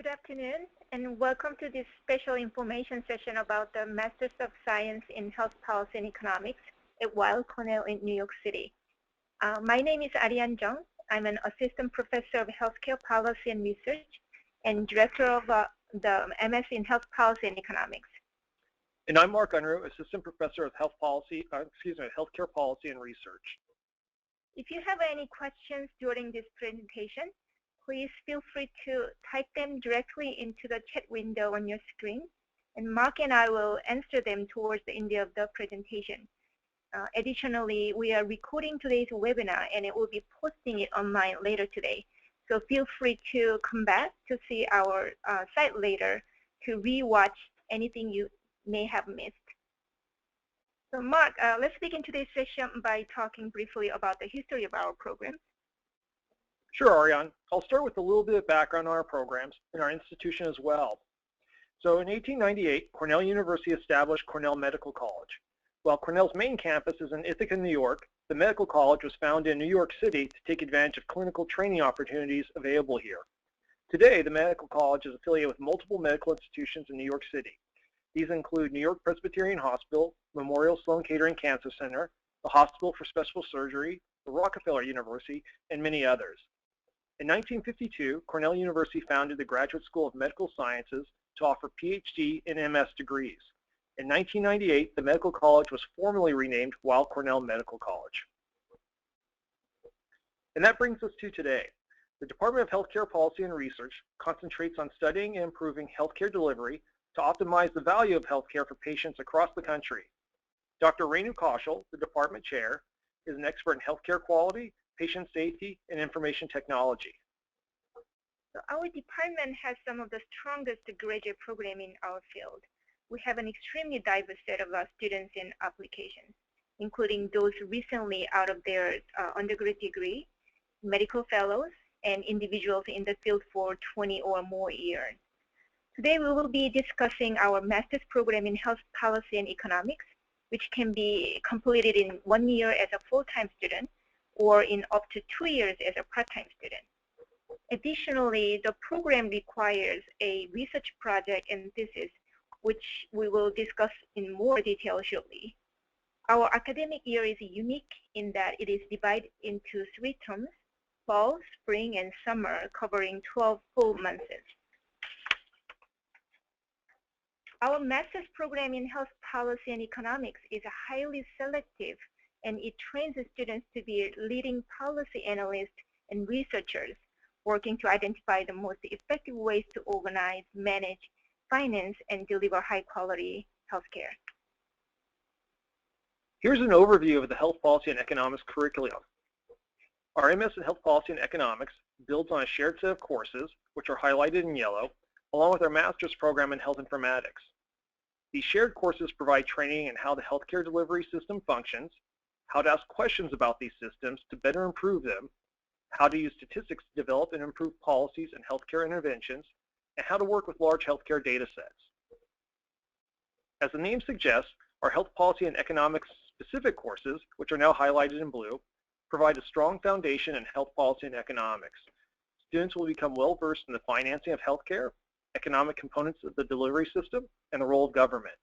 Good afternoon, and welcome to this special information session about the Masters of Science in Health Policy and Economics at Weill, Cornell in New York City. My name is Arian Jung. I'm an Assistant Professor of Healthcare Policy and Research and Director of the MS in Health Policy and Economics. And I'm Mark Unruh, Assistant Professor of Healthcare Policy and Research. If you have any questions during this presentation, please feel free to type them directly into the chat window on your screen, and Mark and I will answer them towards the end of the presentation. Additionally, we are recording today's webinar, and it will be posting it online later today. So feel free to come back to see our site later to re-watch anything you may have missed. So Mark, let's begin today's session by talking briefly about the history of our program. Sure, Ariane. I'll start with a little bit of background on our programs and our institution as well. So in 1898, Cornell University established Cornell Medical College. While Cornell's main campus is in Ithaca, New York, the Medical College was founded in New York City to take advantage of clinical training opportunities available here. Today, the Medical College is affiliated with multiple medical institutions in New York City. These include New York Presbyterian Hospital, Memorial Sloan Kettering Cancer Center, the Hospital for Special Surgery, the Rockefeller University, and many others. In 1952, Cornell University founded the Graduate School of Medical Sciences to offer PhD and MS degrees. In 1998, the Medical College was formally renamed Weill Cornell Medical College. And that brings us to today. The Department of Healthcare Policy and Research concentrates on studying and improving healthcare delivery to optimize the value of healthcare for patients across the country. Dr. Renu Kaushal, the department chair, is an expert in healthcare quality, patient safety, and information technology. So our department has some of the strongest graduate program in our field. We have an extremely diverse set of students and applications, including those recently out of their undergraduate degree, medical fellows, and individuals in the field for 20 or more years. Today we will be discussing our master's program in health policy and economics, which can be completed in 1 year as a full-time student or in up to 2 years as a part-time student. Additionally, the program requires a research project and thesis, which we will discuss in more detail shortly. Our academic year is unique in that it is divided into 3 terms: fall, spring, and summer, covering 12 full months. Our master's program in health policy and economics is highly selective, and it trains the students to be leading policy analysts and researchers working to identify the most effective ways to organize, manage, finance, and deliver high-quality healthcare. Here's an overview of the Health Policy and Economics curriculum. Our MS in Health Policy and Economics builds on a shared set of courses, which are highlighted in yellow, along with our master's program in Health Informatics. These shared courses provide training in how the healthcare delivery system functions, how to ask questions about these systems to better improve them, how to use statistics to develop and improve policies and healthcare interventions, and how to work with large healthcare data sets. As the name suggests, our health policy and economics specific courses, which are now highlighted in blue, provide a strong foundation in health policy and economics. Students will become well versed in the financing of healthcare, economic components of the delivery system, and the role of government.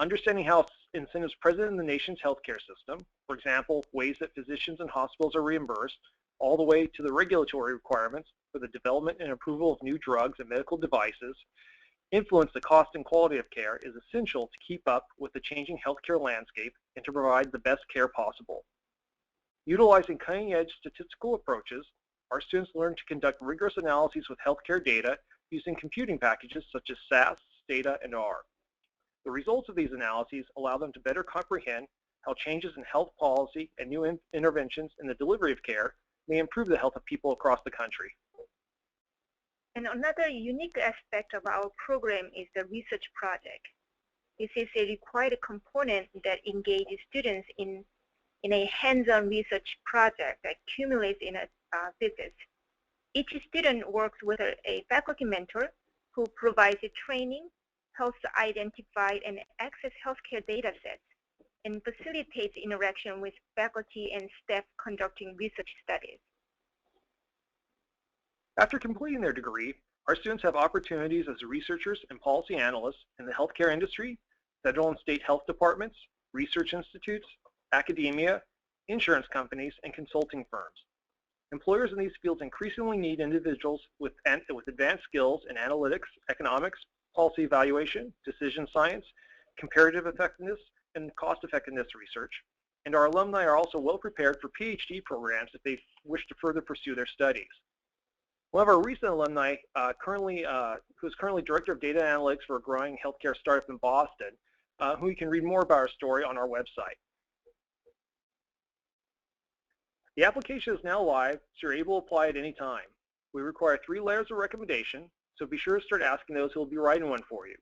Understanding how incentives present in the nation's healthcare system, for example, ways that physicians and hospitals are reimbursed, all the way to the regulatory requirements for the development and approval of new drugs and medical devices, influence the cost and quality of care is essential to keep up with the changing healthcare landscape and to provide the best care possible. Utilizing cutting-edge statistical approaches, our students learn to conduct rigorous analyses with healthcare data using computing packages such as SAS, Stata, and R. The results of these analyses allow them to better comprehend how changes in health policy and new interventions in the delivery of care may improve the health of people across the country. And another unique aspect of our program is the research project. This is a required component that engages students in a hands-on research project that accumulates in a thesis. Each student works with a faculty mentor who provides training, helps identify and access healthcare data sets, and facilitates interaction with faculty and staff conducting research studies. After completing their degree, Our students have opportunities as researchers and policy analysts in the healthcare industry, federal and state health departments, research institutes, academia, insurance companies, and consulting firms. Employers in these fields increasingly need individuals with advanced skills in analytics, economics, policy evaluation, decision science, comparative effectiveness, and cost-effectiveness research. And our alumni are also well prepared for PhD programs if they wish to further pursue their studies. One of our recent alumni, who is currently Director of Data Analytics for a growing healthcare startup in Boston, who you can read more about our story on our website. The application is now live, so you're able to apply at any time. We require 3 letters of recommendation, so be sure to start asking those who will be writing one for you.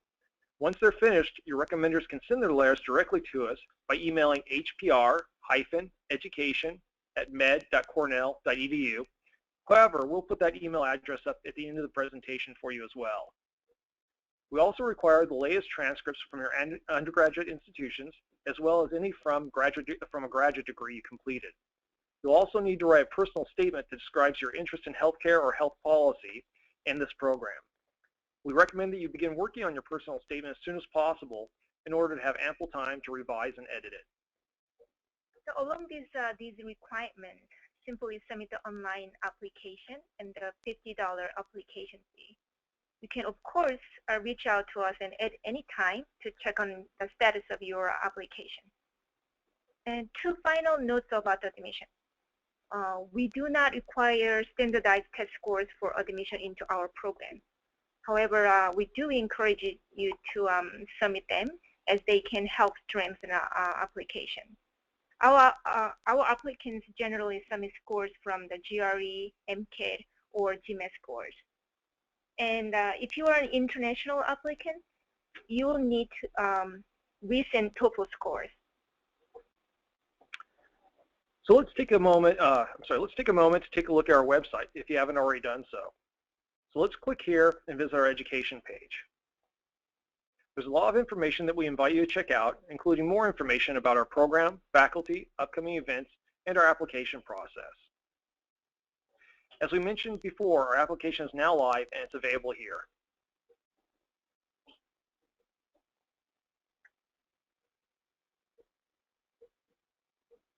Once they're finished, your recommenders can send their letters directly to us by emailing hpr-education@med.cornell.edu. However, we'll put that email address up at the end of the presentation for you as well. We also require the latest transcripts from your undergraduate institutions, as well as any from a graduate degree you completed. You'll also need to write a personal statement that describes your interest in healthcare or health policy in this program. We recommend that you begin working on your personal statement as soon as possible in order to have ample time to revise and edit it. So along these requirements, simply submit the online application and the $50 application fee. You can, of course, reach out to us at any time to check on the status of your application. And 2 final notes about admission. We do not require standardized test scores for admission into our program. However, we do encourage you to submit them as they can help strengthen our application. Our applicants generally submit scores from the GRE, MCAT, or GMAT scores. And if you are an international applicant, you will need recent TOEFL scores. So let's take a moment. Let's take a moment to take a look at our website if you haven't already done so. So let's click here and visit our education page. There's a lot of information that we invite you to check out, including more information about our program, faculty, upcoming events, and our application process. As we mentioned before, our application is now live and it's available here.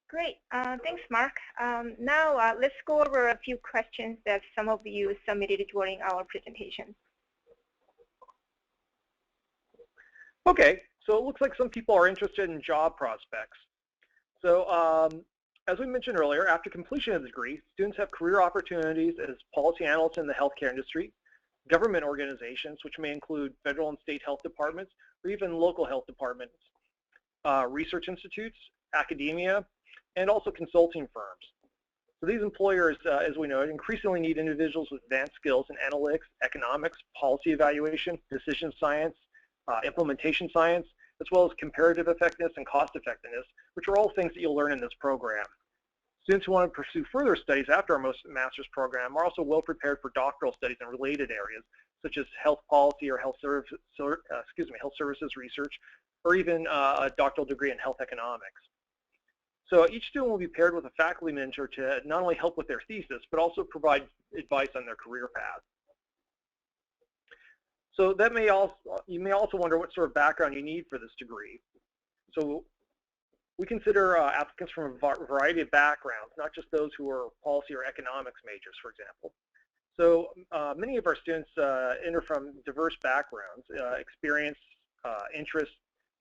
Great. Thanks, Mark. Now let's go over a few questions that some of you submitted during our presentation. Okay, so it looks like some people are interested in job prospects. So as we mentioned earlier, after completion of the degree, students have career opportunities as policy analysts in the healthcare industry, government organizations, which may include federal and state health departments, or even local health departments, research institutes, academia, and also consulting firms. So these employers, as we know, increasingly need individuals with advanced skills in analytics, economics, policy evaluation, decision science, implementation science, as well as comparative effectiveness and cost effectiveness, which are all things that you'll learn in this program. Students who want to pursue further studies after our master's program are also well prepared for doctoral studies in related areas, such as health policy or health services research, or even a doctoral degree in health economics. So each student will be paired with a faculty mentor to not only help with their thesis, but also provide advice on their career path. So that you may also wonder what sort of background you need for this degree. So we consider applicants from a variety of backgrounds, not just those who are policy or economics majors, for example. So many of our students enter from diverse backgrounds, experience, interests.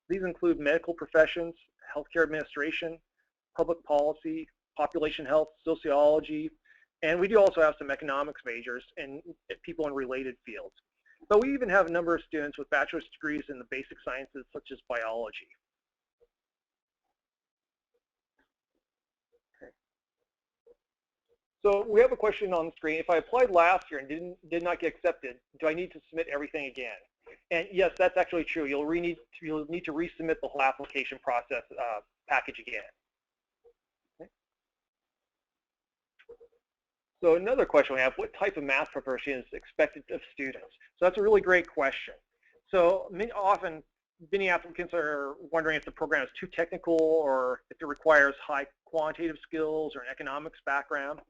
These include medical professions, healthcare administration, public policy, population health, sociology, and we do also have some economics majors and people in related fields. But we even have a number of students with bachelor's degrees in the basic sciences, such as biology. Okay. So we have a question on the screen. If I applied last year and did not get accepted, do I need to submit everything again? And yes, that's actually true. You'll need to resubmit the whole application process package again. So another question we have, what type of math preparation is expected of students? So that's a really great question. So often, many applicants are wondering if the program is too technical or if it requires high quantitative skills or an economics background.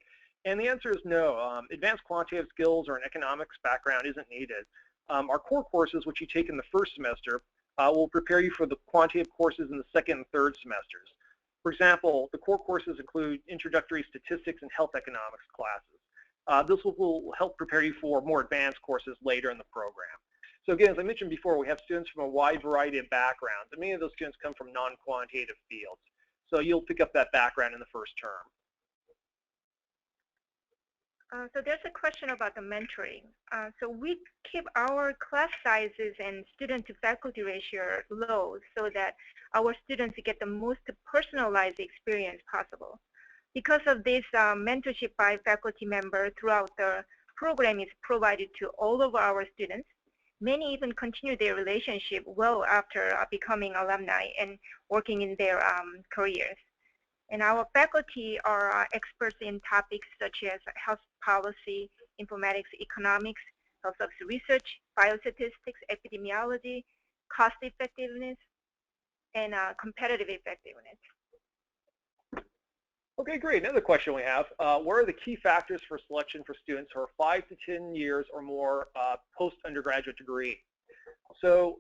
And the answer is no. Advanced quantitative skills or an economics background isn't needed. Our core courses, which you take in the first semester, will prepare you for the quantitative courses in the second and third semesters. For example, the core courses include introductory statistics and health economics classes. This will help prepare you for more advanced courses later in the program. So again, as I mentioned before, we have students from a wide variety of backgrounds, and many of those students come from non-quantitative fields. So you'll pick up that background in the first term. So there's a question about the mentoring. So we keep our class sizes and student-to-faculty ratio low so that our students get the most personalized experience possible. Because of this, mentorship by faculty members throughout the program is provided to all of our students. Many even continue their relationship well after becoming alumni and working in their careers. And our faculty are experts in topics such as health policy, informatics, economics, health service research, biostatistics, epidemiology, cost effectiveness, and competitive effectiveness. Okay, great. Another question we have, what are the key factors for selection for students who are 5 to 10 years or more post-undergraduate degree? So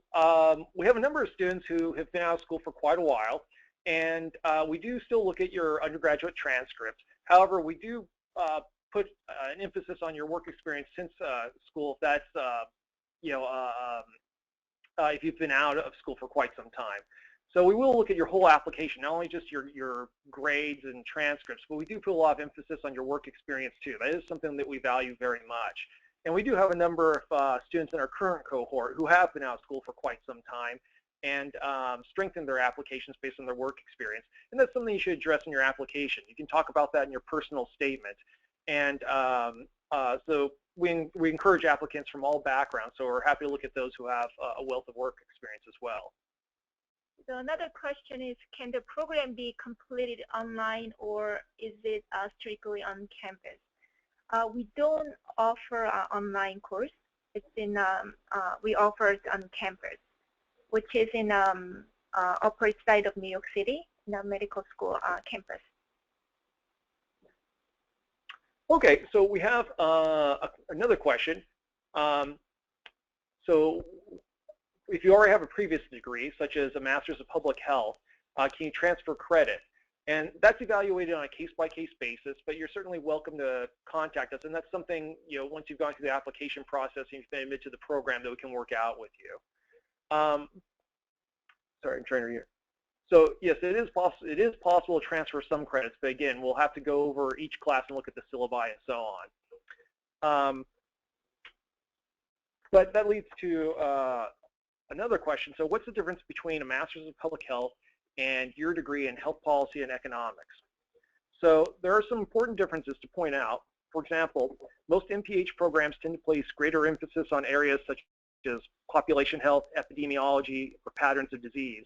we have a number of students who have been out of school for quite a while, and we do still look at your undergraduate transcripts. However, we do put an emphasis on your work experience since school, if that's, if you've been out of school for quite some time. So we will look at your whole application, not only just your grades and transcripts, but we do put a lot of emphasis on your work experience too. That is something that we value very much. And we do have a number of students in our current cohort who have been out of school for quite some time and strengthened their applications based on their work experience. And that's something you should address in your application. You can talk about that in your personal statement. And so we encourage applicants from all backgrounds, so we're happy to look at those who have a wealth of work experience as well. So another question is, can the program be completed online or is it strictly on campus? We don't offer an online course. It's in, we offer it on campus, which is in Upper East Side of New York City, in the medical school campus. Okay, so we have another question. So if you already have a previous degree, such as a Master's of Public Health, can you transfer credit? And that's evaluated on a case-by-case basis, but you're certainly welcome to contact us. And that's something, once you've gone through the application process and you've been admitted to the program, that we can work out with you. Sorry, I'm trying to read. So yes, it is possible to transfer some credits, but again, we'll have to go over each class and look at the syllabi and so on. But that leads to another question. So what's the difference between a Master's of Public Health and your degree in Health Policy and Economics? So there are some important differences to point out. For example, most MPH programs tend to place greater emphasis on areas such as population health, epidemiology, or patterns of disease.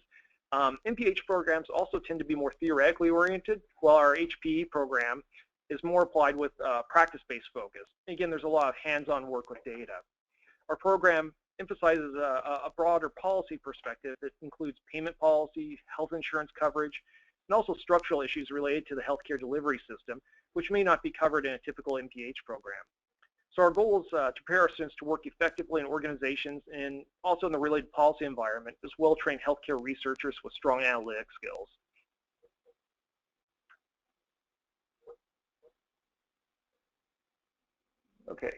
MPH programs also tend to be more theoretically oriented, while our HPE program is more applied with practice-based focus. Again, there's a lot of hands-on work with data. Our program emphasizes a broader policy perspective that includes payment policy, health insurance coverage, and also structural issues related to the healthcare delivery system, which may not be covered in a typical MPH program. So our goal is to prepare our students to work effectively in organizations and also in the related policy environment as well-trained healthcare researchers with strong analytic skills. Okay.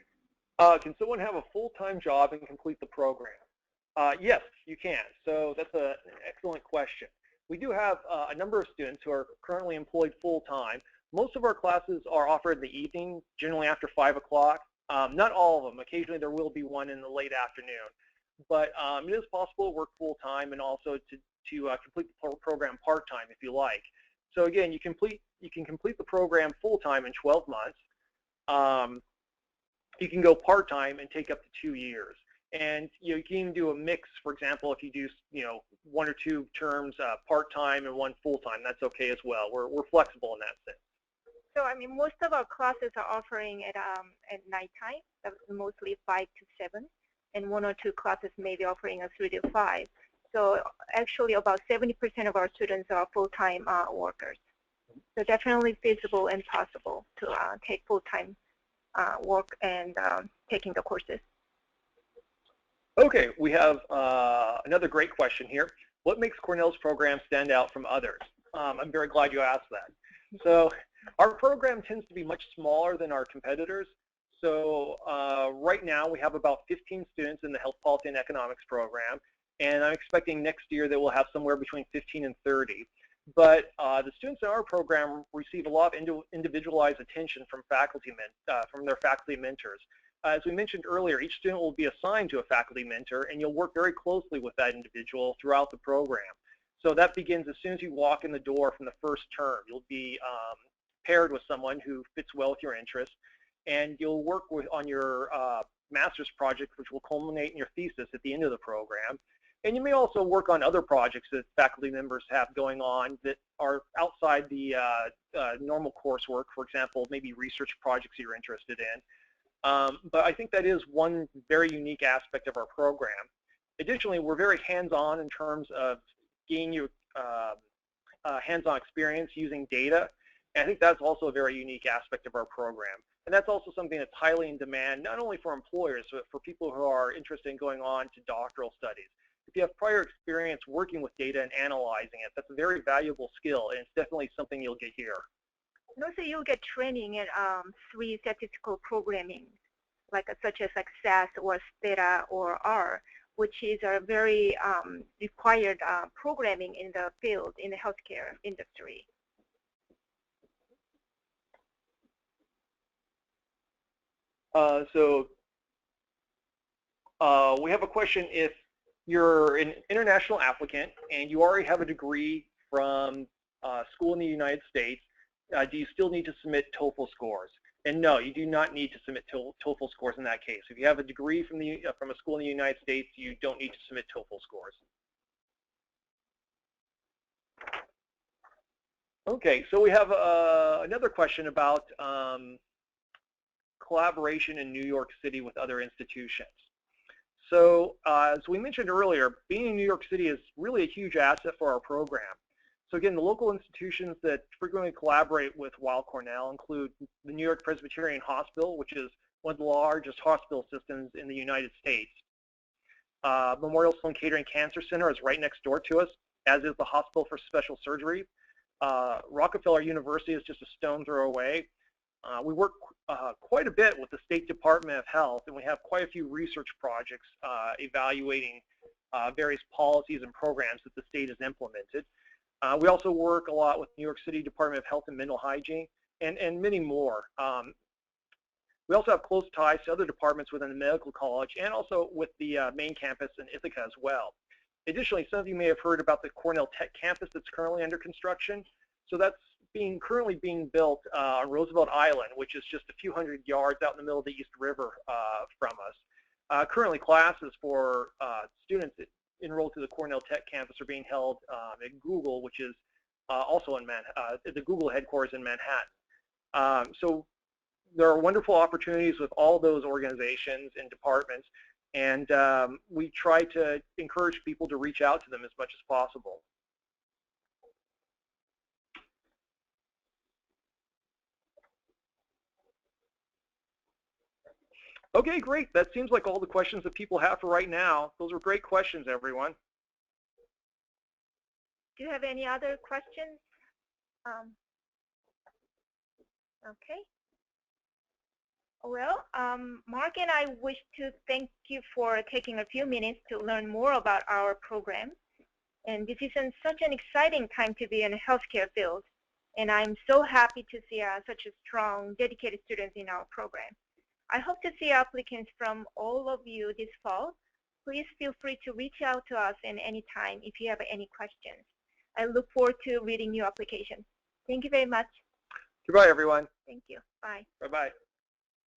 Can someone have a full-time job and complete the program? Yes, you can. So that's an excellent question. We do have a number of students who are currently employed full-time. Most of our classes are offered in the evening, generally after 5 o'clock. Not all of them. Occasionally there will be one in the late afternoon. But it is possible to work full-time and also to complete the program part-time if you like. So again, you can complete the program full-time in 12 months. You can go part-time and take up to 2 years. And you can even do a mix. For example, if you do 1 or 2 terms part-time and 1 full-time, that's okay as well. We're flexible in that sense. So I mean, most of our classes are offering at nighttime. That's mostly 5 to 7, and 1 or 2 classes may be offering a 3 to 5. So actually, about 70% of our students are full-time workers. So definitely feasible and possible to take full-time work and taking the courses. Okay, we have another great question here. What makes Cornell's program stand out from others? I'm very glad you asked that. So our program tends to be much smaller than our competitors. So right now we have about 15 students in the Health Policy and Economics program, and I'm expecting next year that we'll have somewhere between 15 and 30. But the students in our program receive a lot of individualized attention from from their faculty mentors. As we mentioned earlier, each student will be assigned to a faculty mentor, and you'll work very closely with that individual throughout the program. So that begins as soon as you walk in the door from the first term. You'll be paired with someone who fits well with your interests, and you'll work on your master's project, which will culminate in your thesis at the end of the program. And you may also work on other projects that faculty members have going on that are outside the normal coursework. For example, maybe research projects you're interested in. But I think that is one very unique aspect of our program. Additionally, we're very hands-on in terms of gaining you hands-on experience using data. And I think that's also a very unique aspect of our program. And that's also something that's highly in demand, not only for employers, but for people who are interested in going on to doctoral studies. If you have prior experience working with data and analyzing it, that's a very valuable skill, and it's definitely something you'll get here. And also you'll get training in 3 statistical programming, such as SAS or Theta or R, which is a very required programming in the field, in the healthcare industry. We have a question. If you're an international applicant and you already have a degree from school in the United States, do you still need to submit TOEFL scores? And no, you do not need to submit TOEFL scores in that case. If you have a degree from a school in the United States, you don't need to submit TOEFL scores. Okay, so we have another question about collaboration in New York City with other institutions. So as we mentioned earlier, being in New York City is really a huge asset for our program. So again, the local institutions that frequently collaborate with Weill Cornell include the New York Presbyterian Hospital, which is one of the largest hospital systems in the United States. Memorial Sloan Kettering Cancer Center is right next door to us, as is the Hospital for Special Surgery. Rockefeller University is just a stone throw away. We work quite a bit with the State Department of Health, and we have quite a few research projects evaluating various policies and programs that the state has implemented. We also work a lot with New York City Department of Health and Mental Hygiene, and many more. We also have close ties to other departments within the medical college and also with the main campus in Ithaca as well. Additionally, some of you may have heard about the Cornell Tech campus that's currently under construction. So that's currently being built on Roosevelt Island, which is just a few hundred yards out in the middle of the East River from us. Currently, classes for students enrolled to the Cornell Tech campus are being held at Google, which is also in the Google headquarters in Manhattan. So there are wonderful opportunities with all those organizations and departments, and we try to encourage people to reach out to them as much as possible. Okay, great. That seems like all the questions that people have for right now. Those are great questions, everyone. Do you have any other questions? Okay. Well, Mark and I wish to thank you for taking a few minutes to learn more about our program. And this is such an exciting time to be in the healthcare field. And I'm so happy to see such a strong, dedicated students in our program. I hope to see applicants from all of you this fall. Please feel free to reach out to us at any time if you have any questions. I look forward to reading your application. Thank you very much. Goodbye, everyone. Thank you. Bye. Bye-bye.